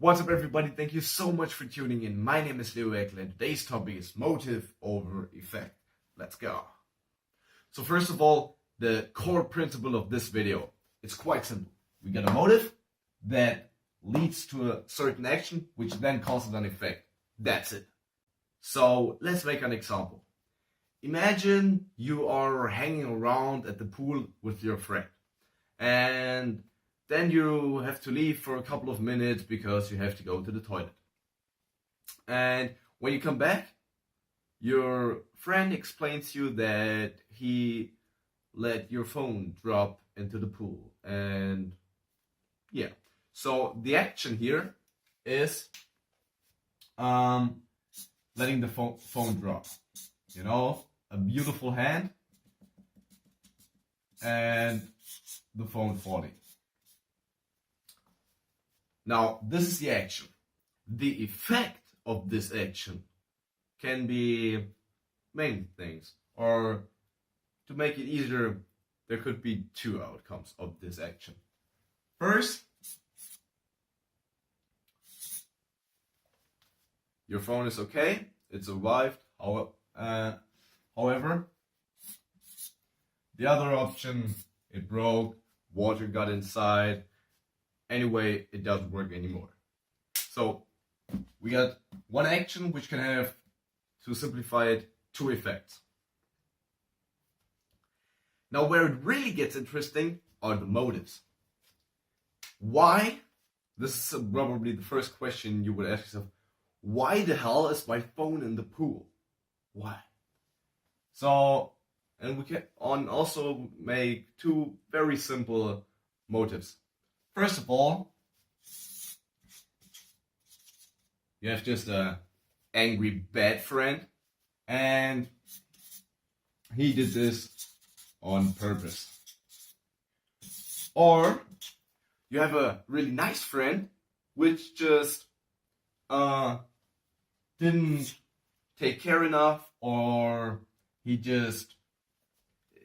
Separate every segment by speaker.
Speaker 1: What's up, everybody? Thank you so much for tuning in. My name is Eckl, and today's topic is motive over effect. Let's go. So first of all, the core principle of this video, it's quite simple. We get a motive that leads to a certain action, which then causes an effect. That's it. So let's make an example. Imagine you are hanging around at the pool with your friend, and then you have to leave for a couple of minutes because you have to go to the toilet. And when you come back, your friend explains to you that he let your phone drop into the pool. And yeah, so the action here is letting the phone drop. You know, a beautiful hand and the phone falling. Now, this is the action. The effect of this action can be many things, or to make it easier, there could be two outcomes of this action. First, your phone is okay, it survived. However, the other option, it broke, water got inside. Anyway, it doesn't work anymore. So we got one action which can have, to simplify it, two effects. Now where it really gets interesting are the motives. Why? This is probably the first question you would ask yourself. Why the hell is my phone in the pool? Why? So, and we can also make two very simple motives. First of all, you have just an angry bad friend, and he did this on purpose. Or you have a really nice friend which just didn't take care enough, or he just,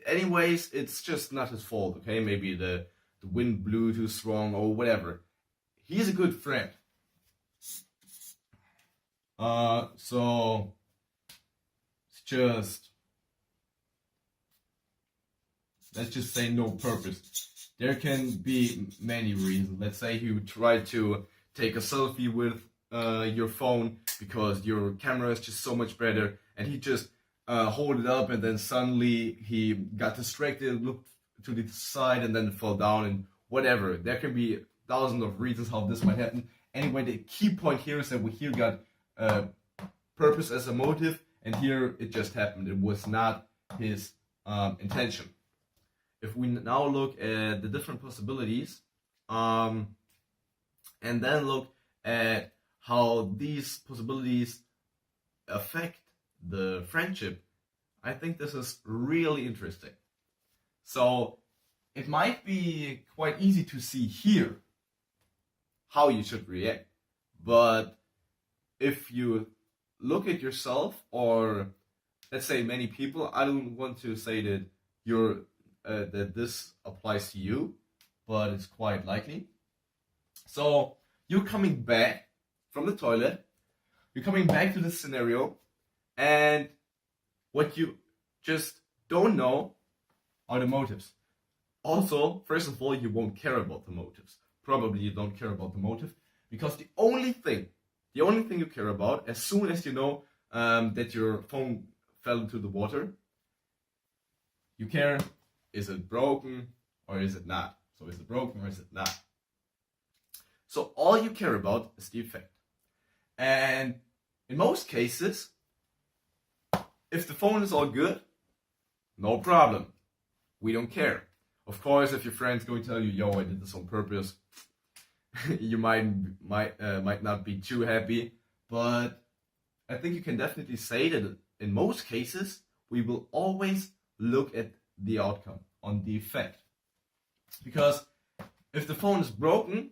Speaker 1: anyways, it's just not his fault, okay? Maybe the wind blew too strong or whatever. He's a good friend. So it's just, let's just say no purpose. There can be many reasons. Let's say you try to take a selfie with your phone because your camera is just so much better, and he just hold it up, and then suddenly he got distracted, looked to the side, and then fall down, and whatever. There can be thousands of reasons how this might happen. Anyway, the key point here is that we here got purpose as a motive, and here it just happened. It was not his intention. If we now look at the different possibilities, and then look at how these possibilities affect the friendship, I think this is really interesting. So it might be quite easy to see here how you should react. But if you look at yourself, or let's say many people, I don't want to say that that this applies to you, but it's quite likely. So you're coming back from the toilet, you're coming back to this scenario, and what you just don't know are the motives. Also, first of all, you won't care about the motives. Probably you don't care about the motive, because the only thing you care about, as soon as you know that your phone fell into the water, you care, is it broken or is it not? So is it broken or is it not? So all you care about is the effect. And in most cases, if the phone is all good, no problem. We don't care. Of course, if your friend's going to tell you, yo, I did this on purpose, you might not be too happy. But I think you can definitely say that in most cases, we will always look at the outcome, on the effect. Because if the phone is broken,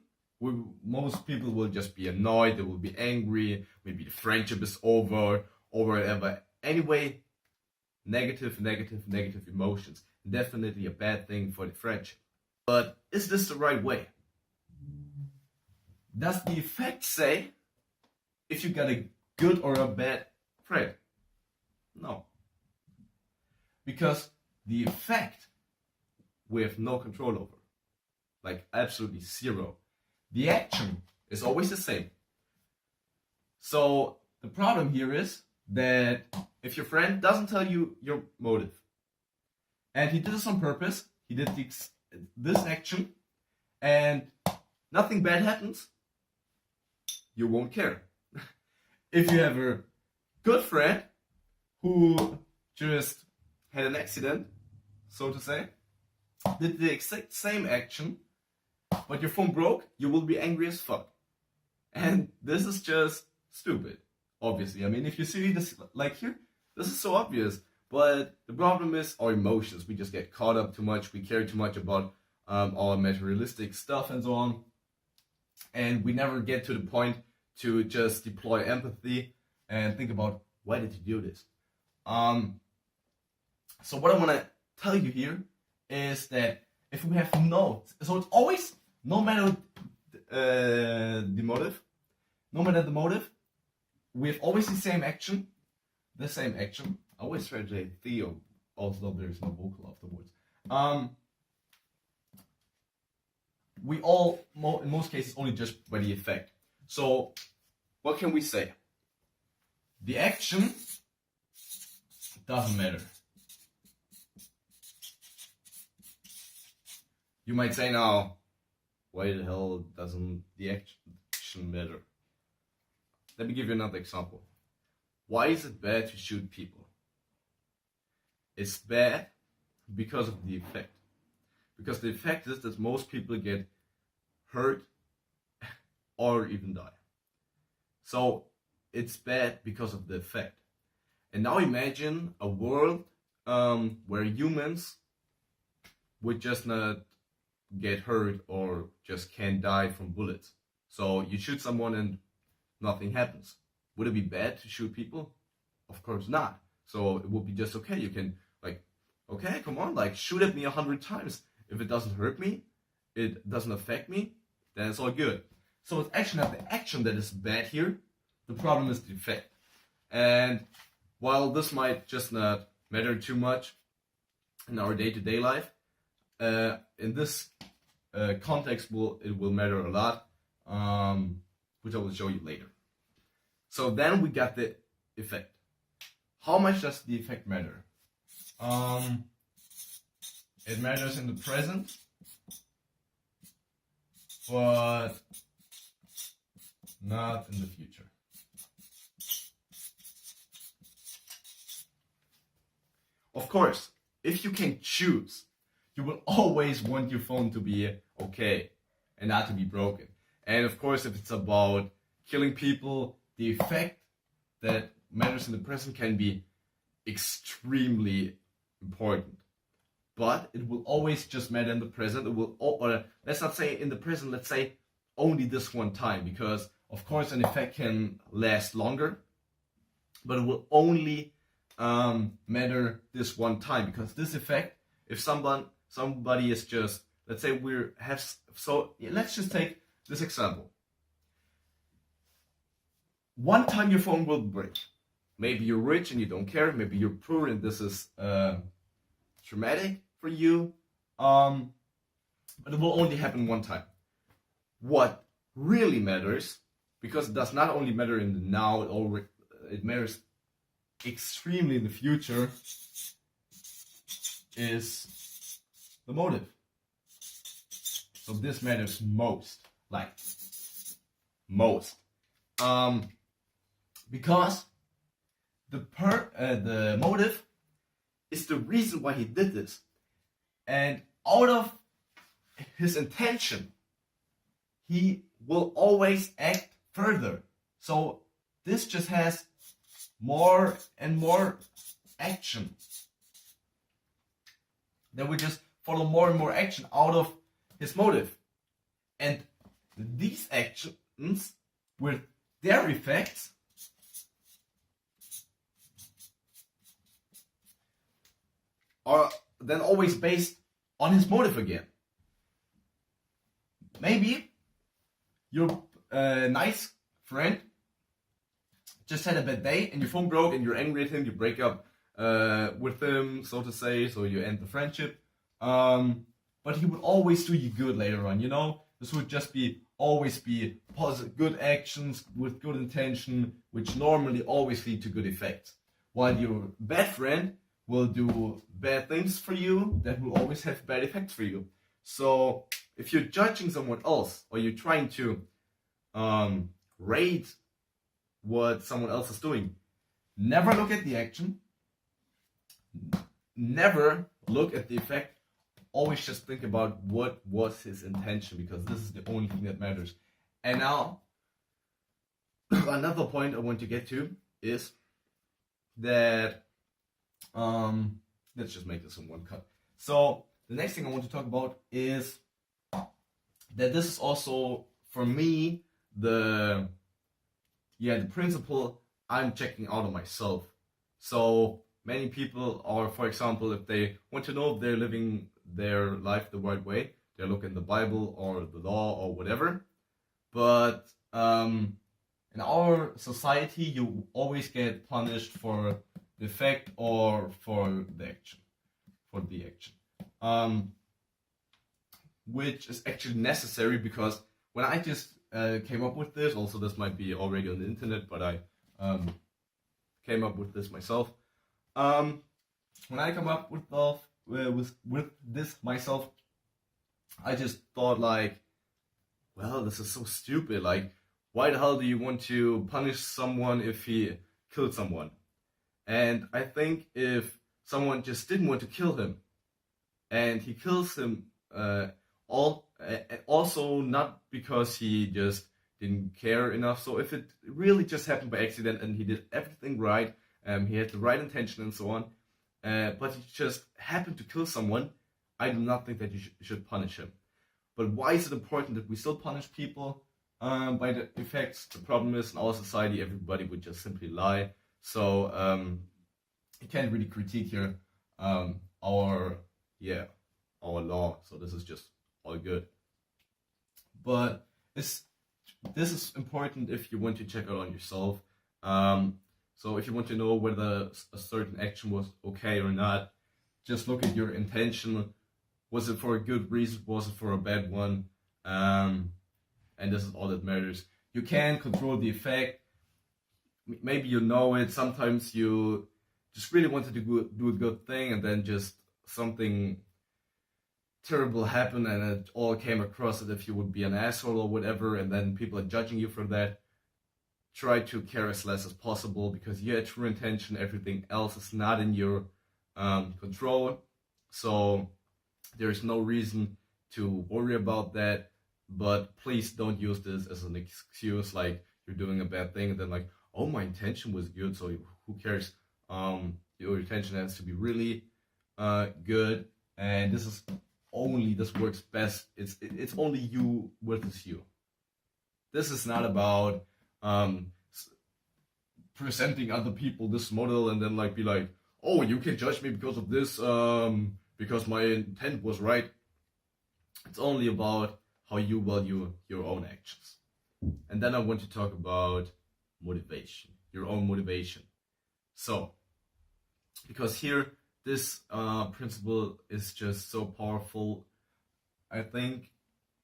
Speaker 1: most people will just be annoyed, they will be angry, maybe the friendship is over, or whatever. Anyway, negative emotions. Definitely a bad thing for the friendship. But is this the right way? does the effect say if you got a good or a bad friend? No. Because the effect we have no control over. Like absolutely zero. The action is always the same. So the problem here is that if your friend doesn't tell you your motive, and he did this on purpose, he did this action, and nothing bad happens, you won't care. If you have a good friend who just had an accident, so to say, did the exact same action, but your phone broke, you will be angry as fuck. And this is just stupid, obviously. I mean, if you see this like here, this is so obvious. But the problem is our emotions. We just get caught up too much. We care too much about our materialistic stuff and so on. And we never get to the point to just deploy empathy and think about, why did you do this? So what I want to tell you here is that if we have so it's always, no matter the motive, we have always the same action. I always try to say Theo, although there's no vocal afterwards. We all, in most cases, only judge by the effect. So, what can we say? The action doesn't matter. You might say now, why the hell doesn't the action matter? Let me give you another example. Why is it bad to shoot people? It's bad because of the effect. Because the effect is that most people get hurt or even die. So it's bad because of the effect. And now imagine a world where humans would just not get hurt or just can't die from bullets. So you shoot someone and nothing happens. Would it be bad to shoot people? Of course not. So it would be just okay. You can, like, okay, come on, like, shoot at me 100 times. If it doesn't hurt me, it doesn't affect me, then it's all good. So it's actually not the action that is bad here. The problem is the effect. And while this might just not matter too much in our day-to-day life, in this context it will matter a lot, which I will show you later. So then we got the effect. How much does the effect matter? It matters in the present, but not in the future. Of course, if you can choose, you will always want your phone to be okay and not to be broken. And of course, if it's about killing people, the effect that matters in the present can be extremely important. But it will always just matter in the present. It will, or let's not say in the present, let's say only this one time, because of course an effect can last longer, but it will only matter this one time, because this effect, if somebody is just, let's say let's just take this example. One time your phone will break. Maybe you're rich and you don't care. Maybe you're poor and this is traumatic for you. But it will only happen one time. What really matters, because it does not only matter in the now, it matters extremely in the future, is the motive. So this matters most, like most, because the motive is the reason why he did this, and out of his intention, he will always act further. So this just has more and more action. Then we just follow more and more action out of his motive. And these actions, with their effects, are then always based on his motive again. Maybe nice friend just had a bad day and your phone broke and you're angry at him, you break up with him, so to say, so you end the friendship. But he would always do you good later on, you know? This would just always be positive, good actions with good intention, which normally always lead to good effects. While your bad friend will do bad things for you that will always have bad effects for you. So if you're judging someone else or you're trying to rate what someone else is doing, never look at the action, never look at the effect. Always just think about what was his intention, because this is the only thing that matters. And now, another point I want to get to is that, let's just make this in one cut. So the next thing I want to talk about is that this is also, for me, the principle I'm checking out of myself. So many people are, for example, if they want to know if they're living their life the right way, they look in the Bible or the law or whatever. But in our society, you always get punished for the effect or for the action, which is actually necessary, because when I just came up with this, also this might be already on the internet, but I came up with this myself. When I come up with this myself, I just thought like, well, this is so stupid. Like, why the hell do you want to punish someone if he killed someone? And I think if someone just didn't want to kill him, and he kills him, also not because he just didn't care enough. So if it really just happened by accident and he did everything right, he had the right intention and so on, but he just happened to kill someone, I do not think that you should punish him. But why is it important that we still punish people by the effects? The problem is, in our society, everybody would just simply lie. So you can't really critique here our law. So this is just all good. But this is important if you want to check out on yourself. So if you want to know whether a certain action was okay or not, just look at your intention. Was it for a good reason? Was it for a bad one? And this is all that matters. You can control the effect. Maybe you know it. Sometimes you just really wanted to do a good thing, and then just something terrible happened, and it all came across as if you would be an asshole or whatever, and then people are judging you for that. Try to care as less as possible, because you had true intention. Everything else is not in your control. So there's no reason to worry about that. But please don't use this as an excuse, like you're doing a bad thing and then like, oh, my intention was good, so who cares? Your intention has to be really good, and this works best. It's only you versus you. This is not about presenting other people this model and then like be like, oh, you can judge me because of this, because my intent was right. It's only about how you value your own actions. And then I want to talk about motivation, your own motivation. So, because here, this principle is just so powerful, I think,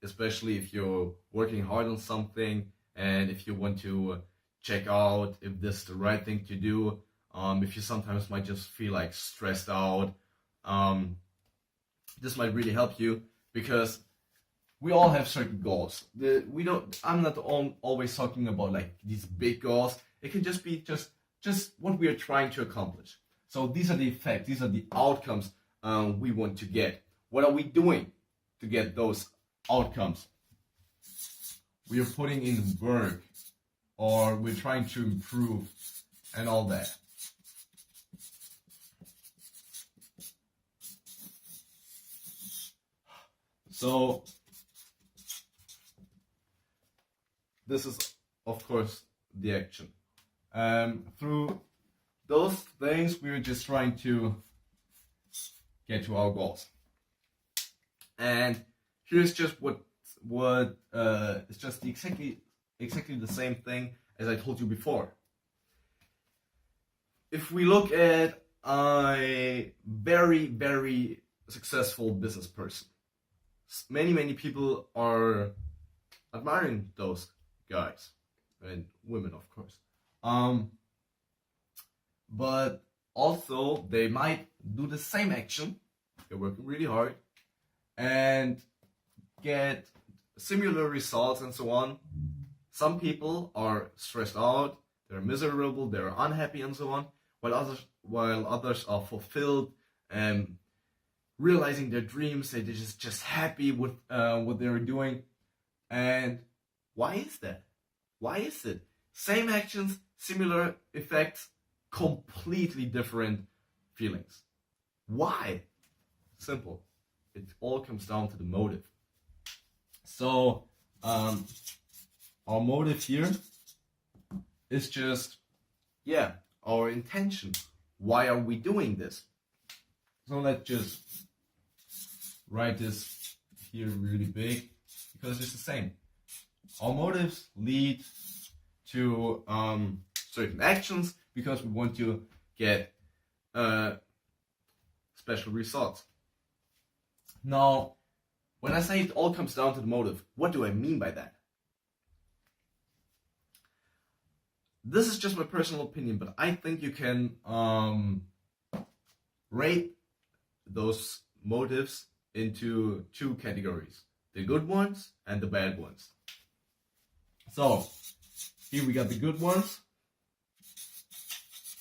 Speaker 1: especially if you're working hard on something and if you want to check out if this is the right thing to do, if you sometimes might just feel like stressed out, this might really help you, because we all have certain goals. I'm not always talking about like these big goals. It can just be just what we are trying to accomplish. So these are the effects, these are the outcomes we want to get. What are we doing to get those outcomes? We are putting in work, or we're trying to improve and all that. So this is, of course, the action. Through those things, we're just trying to get to our goals. And here's just what it's just the exactly the same thing as I told you before. If we look at a very, very successful business person, many people are admiring those guys and women, of course. But also they might do the same action. They're working really hard and get similar results and so on. Some people are stressed out, they're miserable, they're unhappy and so on, while others are fulfilled and realizing their dreams. They're just happy with what they're doing. And why is that? Why is it? Same actions, similar effects, completely different feelings. Why? Simple. It all comes down to the motive. So our motive here is just, our intention. Why are we doing this? So let's just write this here really big, because it's the same. Our motives lead to certain actions because we want to get special results. Now, when I say it all comes down to the motive, what do I mean by that? This is just my personal opinion, but I think you can rate those motives into two categories: the good ones and the bad ones. So, here we got the good ones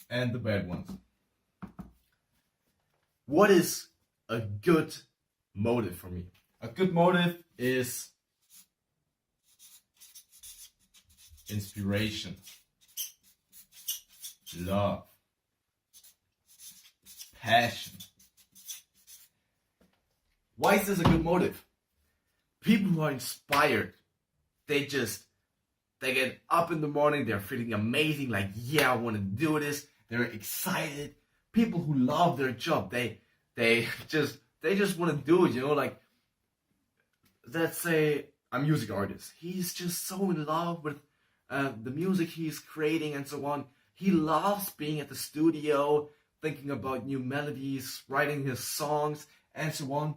Speaker 1: and the bad ones. What is a good motive for me? A good motive is inspiration, love, passion. Why is this a good motive? People who are inspired, they get up in the morning, they're feeling amazing, like, yeah, I want to do this. They're excited. People who love their job, they just want to do it, like, let's say a music artist. He's just so in love with the music he's creating and so on. He loves being at the studio, thinking about new melodies, writing his songs and so on.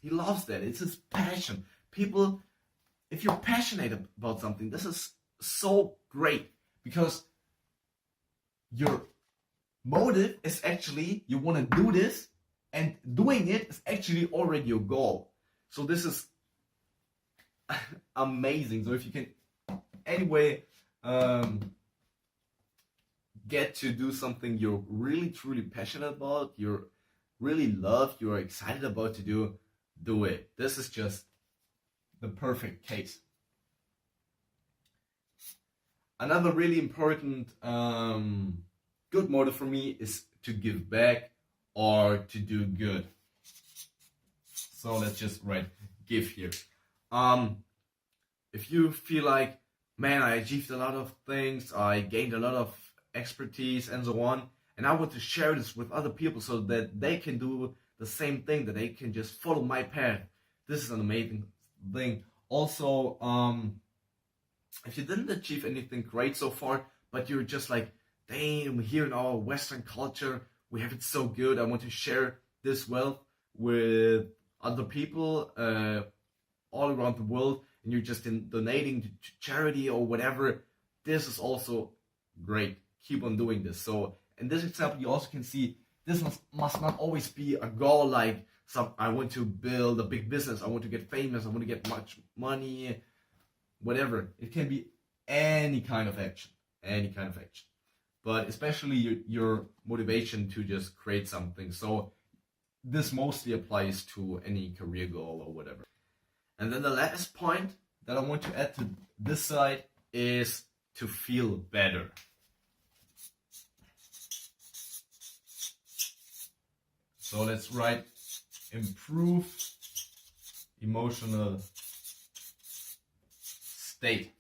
Speaker 1: He loves that. It's his passion. People, if you're passionate about something, this is so great, because your motive is actually you want to do this, and doing it is actually already your goal. So this is amazing. So if you can anyway get to do something you're really truly passionate about, you're really love, you're excited about to do it. This is just the perfect case. Another really important good motive for me is to give back or to do good. So let's just write give here. If you feel like, man, I achieved a lot of things, I gained a lot of expertise and so on, and I want to share this with other people so that they can do the same thing, that they can just follow my path. This is an amazing thing. Also, if you didn't achieve anything great so far, but you're just like, damn, here in our Western culture, we have it so good. I want to share this wealth with other people all around the world, and you're just donating to charity or whatever. This is also great. Keep on doing this. So in this example, you also can see this must not always be a goal like I want to build a big business, I want to get famous, I want to get much money, whatever. It can be any kind of action. But especially your motivation to just create something. So this mostly applies to any career goal or whatever. And then the last point that I want to add to this side is to feel better. So let's write improve emotional state.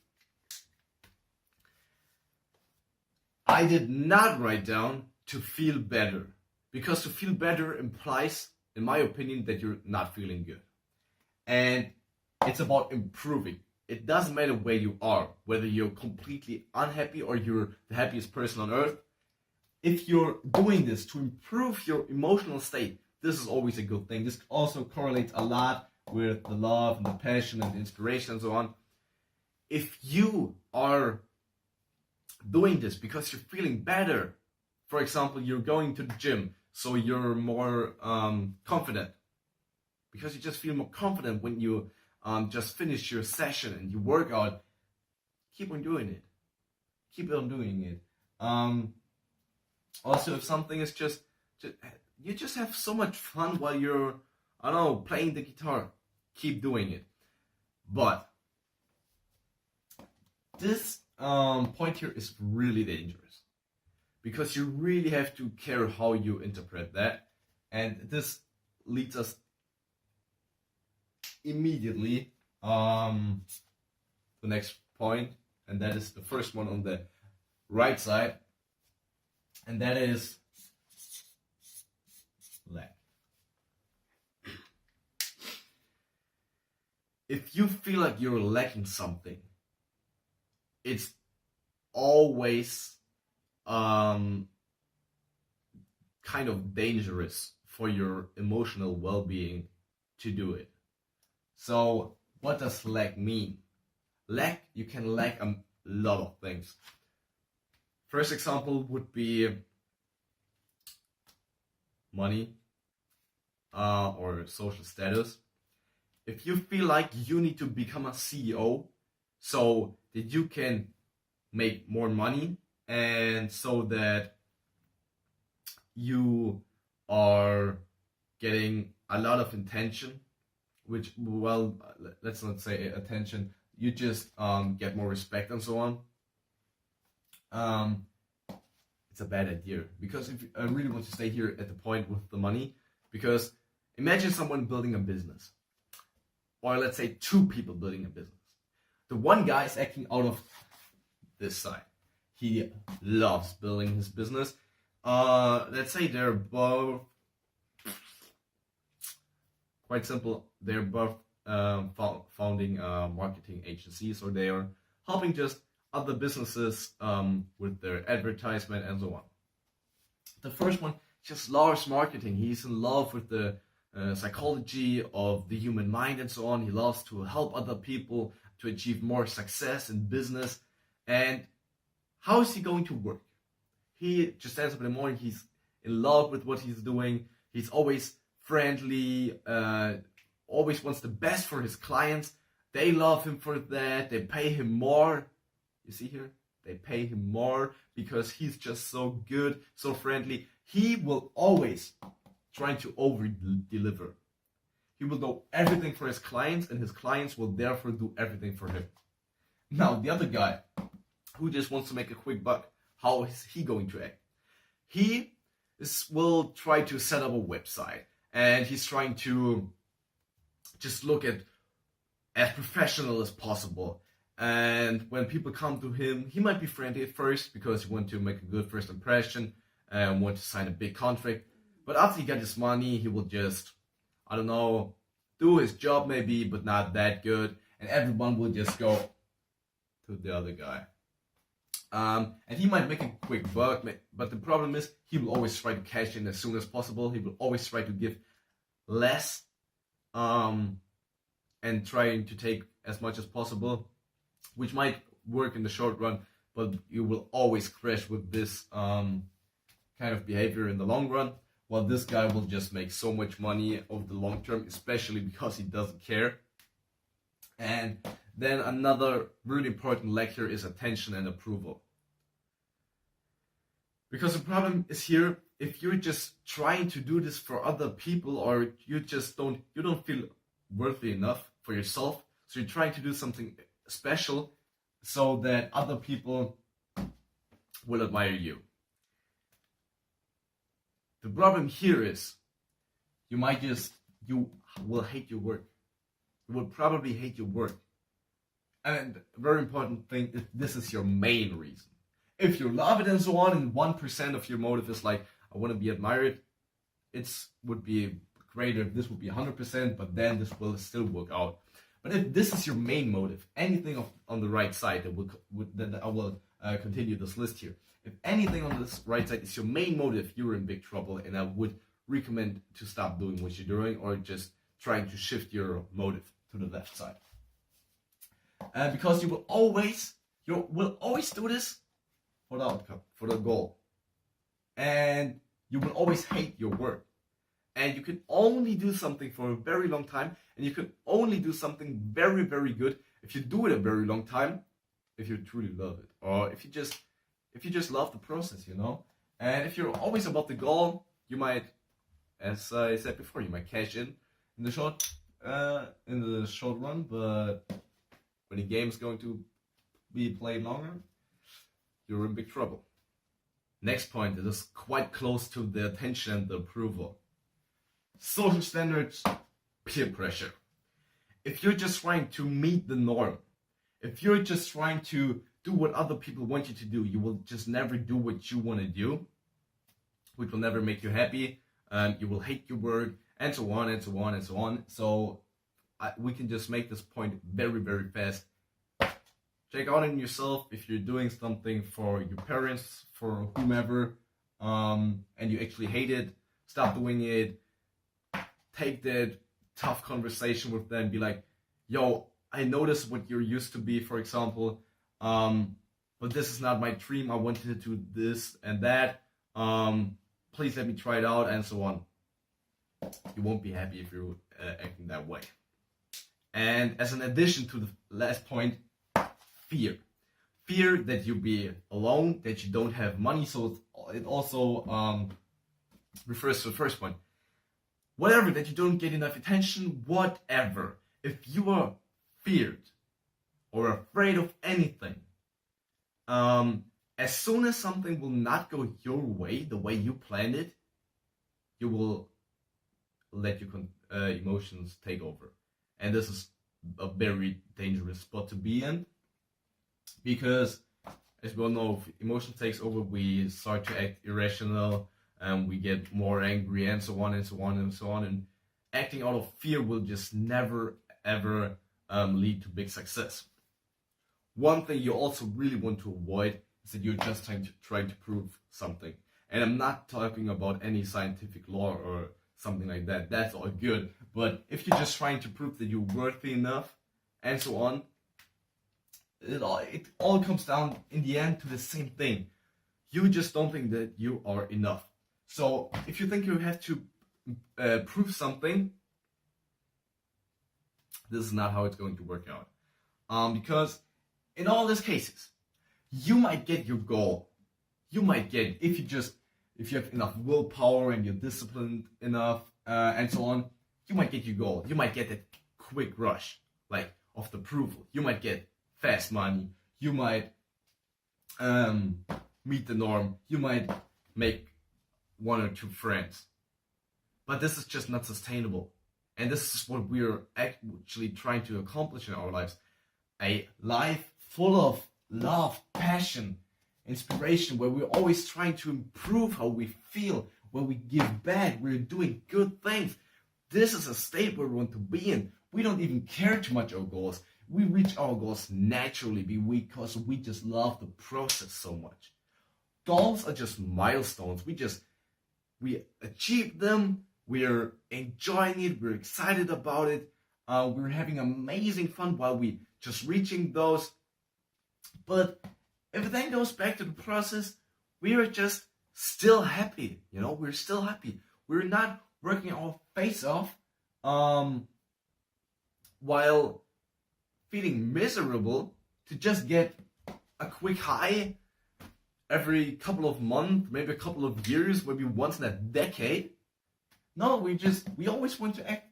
Speaker 1: I did not write down to feel better, because to feel better implies, in my opinion, that you're not feeling good. And it's about improving. it doesn't matter where you are, whether you're completely unhappy or you're the happiest person on earth. If you're doing this to improve your emotional state, this is always a good thing. This also correlates a lot with the love and the passion and the inspiration and so on. If you are doing this because you're feeling better, for example, you're going to the gym, so you're more confident, because you just feel more confident when you just finish your session and you work out, keep on doing it. Keep on doing it. Also, if something is just you just have so much fun while you're, I don't know, playing the guitar, keep doing it. But this point here is really dangerous, because you really have to care how you interpret that. And this leads us immediately the next point, and that is the first one on the right side, and that is lack. If you feel like you're lacking something, it's always kind of dangerous for your emotional well-being to do it. So what does lack mean? Lack, you can lack a lot of things. First example would be money or social status. If you feel like you need to become a CEO so that you can make more money and so that you are getting a lot of attention, which, well, let's not say attention, you just get more respect and so on, it's a bad idea. Because if I really want to stay here at the point with the money, because imagine someone building a business, or let's say two people building a business. The one guy is acting out of this side. He loves building his business. Let's say they're both, quite simple, they're both founding marketing agencies, or they are helping just other businesses with their advertisement and so on. The first one just loves marketing. He's in love with the psychology of the human mind and so on. He loves to help other people to achieve more success in business. And how is he going to work? He just stands up in the morning. He's in love with what he's doing. He's always friendly, always wants the best for his clients. They love him for that. They pay him more. You see here? They pay him more because he's just so good, so friendly. He will always try to over-deliver. He will do everything for his clients, and his clients will therefore do everything for him. Now, the other guy who just wants to make a quick buck, how is he going to act? He will try to set up a website, and he's trying to just look at as professional as possible. And when people come to him, he might be friendly at first because he wants to make a good first impression and want to sign a big contract. But after he gets his money, he will just, I don't know, do his job maybe, but not that good. And everyone will just go to the other guy. And he might make a quick buck, but the problem is he will always try to cash in as soon as possible. He will always try to give less and trying to take as much as possible, which might work in the short run, but you will always crash with this kind of behavior in the long run. While this guy will just make so much money over the long term, especially because he doesn't care. And then another really important lack here is attention and approval. Because the problem is here, if you're just trying to do this for other people, or you just don't feel worthy enough for yourself, so you're trying to do something special so that other people will admire you. The problem here is you will hate your work. You will probably hate your work. And a very important thing, if this is your main reason. If you love it and so on, and 1% of your motive is like, I want to be admired, it would be greater if this would be 100%, but then this will still work out. But if this is your main motive, anything on the right side that I will continue this list here. If anything on this right side is your main motive, you're in big trouble, and I would recommend to stop doing what you're doing or just trying to shift your motive to the left side. Because you will always do this for the outcome, for the goal. And you will always hate your work. And you can only do something for a very long time, and you can only do something very, very good if you do it a very long time, if you truly love it, or if you just love the process, you know. And if you're always about the goal, you might, as I said before, you might cash in the short run, but when the game is going to be played longer, you're in big trouble. Next point, it is quite close to the attention and the approval. Social standards, peer pressure. If you're just trying to meet the norm, if you're just trying to do what other people want you to do, you will just never do what you want to do, which will never make you happy. You will hate your work, and so on, and so on, and so on. So we can just make this point very, very fast. Check out on yourself if you're doing something for your parents, for whomever, and you actually hate it. Stop doing it. Take that tough conversation with them. Be like, yo, I noticed what you're used to be, for example, but this is not my dream. I wanted to do this and that. Please let me try it out, and so on. You won't be happy if you're acting that way. And as an addition to the last point, fear. Fear that you'll be alone, that you don't have money. So it also refers to the first point. Whatever, that you don't get enough attention, whatever. If you are feared or afraid of anything, as soon as something will not go your way, the way you planned it, you will let your emotions take over. And this is a very dangerous spot to be in, because as we all know, if emotion takes over, we start to act irrational, and we get more angry, and so on, and so on, and so on. And acting out of fear will just never, ever lead to big success. One thing you also really want to avoid is that you're just trying to prove something. And I'm not talking about any scientific law or something like that. That's all good. But if you're just trying to prove that you're worthy enough, and so on, it all comes down in the end to the same thing. You just don't think that you are enough. So if you think you have to prove something, this is not how it's going to work out. Because in all these cases, you might get your goal. You might get, if you have enough willpower and you're disciplined enough, and so on, you might get your goal. You might get that quick rush, like, of the approval. You might get fast money. You might meet the norm. You might make one or two friends. But this is just not sustainable. And this is what we're actually trying to accomplish in our lives. A life full of love, passion, inspiration, where we're always trying to improve how we feel, where we give back, we're doing good things. This is a state where we want to be in. We don't even care too much our goals. We reach our goals naturally because we just love the process so much. Goals are just milestones. We achieve them. We're enjoying it. We're excited about it. We're having amazing fun while we just reaching those. But if it then goes back to the process, we are just still happy. You know, we're still happy. We're not working our face off while feeling miserable to just get a quick high every couple of months, maybe a couple of years, maybe once in a decade. No, we always want to act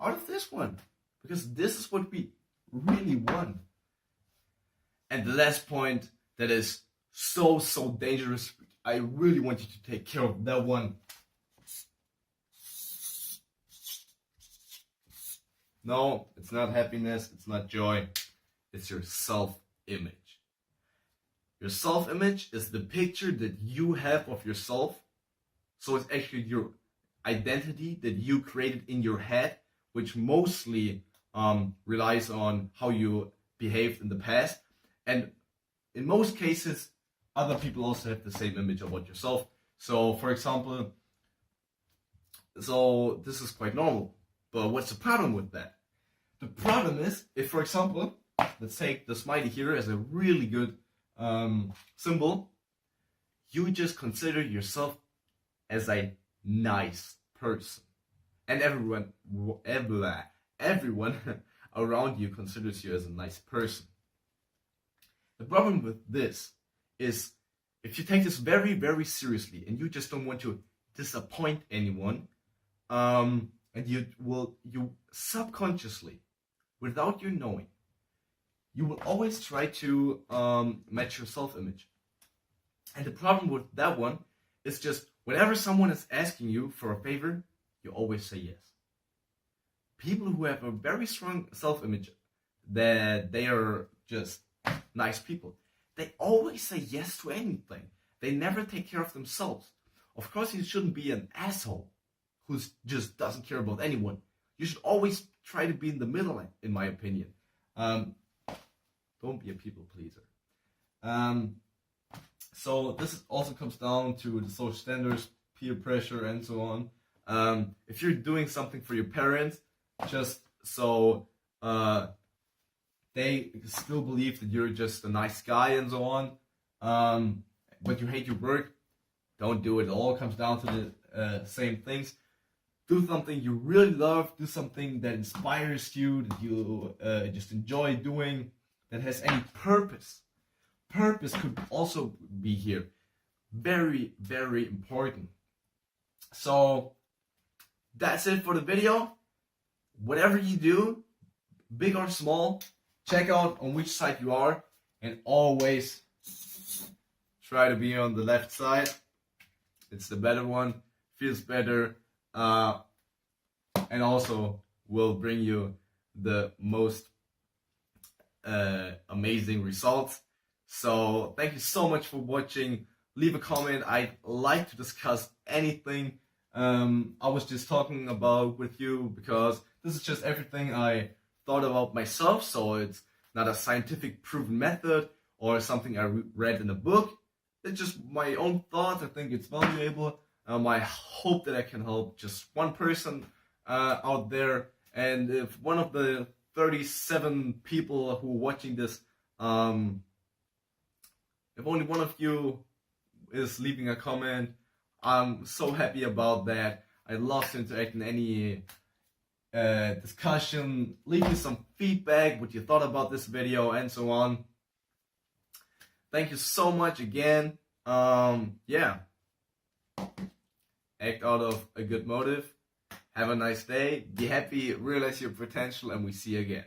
Speaker 1: out of this one, because this is what we really want. And the last point that is so dangerous, I really want you to take care of that one. No, it's not happiness, it's not joy, it's your self-image. Your self-image is the picture that you have of yourself. So it's actually your identity that you created in your head, which mostly relies on how you behaved in the past. And in most cases, other people also have the same image about yourself. So, for example, so this is quite normal. But what's the problem with that? The problem is, if, for example, let's take the smiley here as a really good symbol, you just consider yourself as a nice person. And everyone around you considers you as a nice person. The problem with this is, if you take this very, very seriously and you just don't want to disappoint anyone, and you subconsciously, without you knowing, you will always try to match your self-image. And the problem with that one is just whenever someone is asking you for a favor, you always say yes. People who have a very strong self-image, that they are just nice people, they always say yes to anything. They never take care of themselves. Of course, you shouldn't be an asshole who just doesn't care about anyone. You should always try to be in the middle, in my opinion. Don't be a people pleaser. So this also comes down to the social standards, peer pressure, and so on. If you're doing something for your parents, just so they still believe that you're just a nice guy and so on, but you hate your work, don't do it. It all comes down to the same things. Do something you really love, do something that inspires you, that you just enjoy doing, that has any purpose. Purpose could also be here. Very, very important. So that's it for the video. Whatever you do, big or small, check out on which side you are, and always try to be on the left side. It's the better one, feels better, and also will bring you the most amazing results. So thank you so much for watching. Leave a comment. I'd like to discuss anything I was just talking about with you, because this is just everything I thought about myself. So it's not a scientific proven method or something I read in a book. It's just my own thoughts. I think it's valuable. I hope that I can help just one person out there. And if one of the 37 people who are watching this, if only one of you is leaving a comment, I'm so happy about that. I'd love to interact in any discussion. Leave me some feedback, what you thought about this video, and so on. Thank you so much again. Yeah. Act out of a good motive. Have a nice day. Be happy, realize your potential, and we see you again.